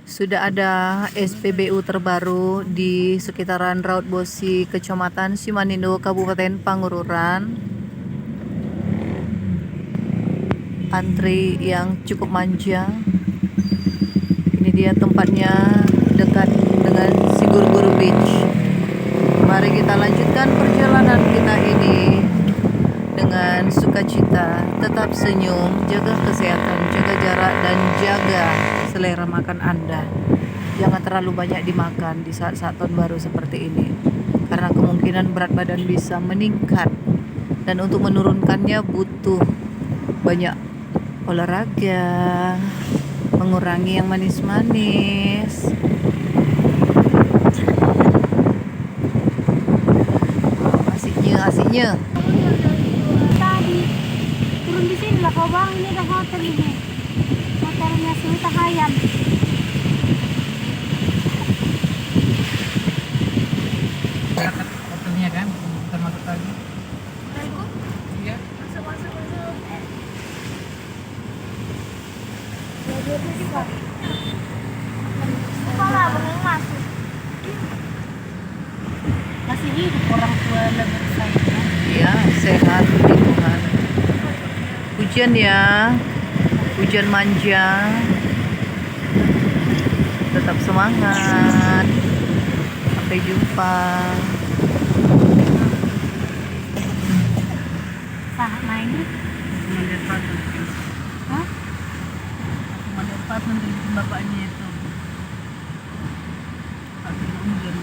Sudah ada SPBU terbaru di sekitaran Raut Bosi, Kecamatan Simanindo, Kabupaten Pangururan. Antri yang cukup panjang. Ini dia tempatnya dekat dengan Sigurguru Beach. Mari kita lanjutkan perjalanan kita ini dengan sukacita. Tetap senyum, jaga kesehatan, jaga jarak, dan jaga selera makan Anda. Jangan terlalu banyak dimakan di saat-saat tahun baru seperti ini, karena kemungkinan berat badan bisa meningkat. Dan untuk menurunkannya butuh banyak olahraga, mengurangi yang manis-manis. Asiknya. Tadi turun di sini lah kau bang, ini ada hotel ini. Hotelnya Sultan Hayam. Hotelnya kan, kita masuk lagi. Iya. Masuk. Sekolah belum masuk. Masih hidup orang tua lebih saya. Ya, sehat puji Tuhan. Hujan ya, hujan manja. Tetap semangat. Sampai jumpa. Sah main ini? Hah? Manfaat menteri bapaknya itu. Hasil hujan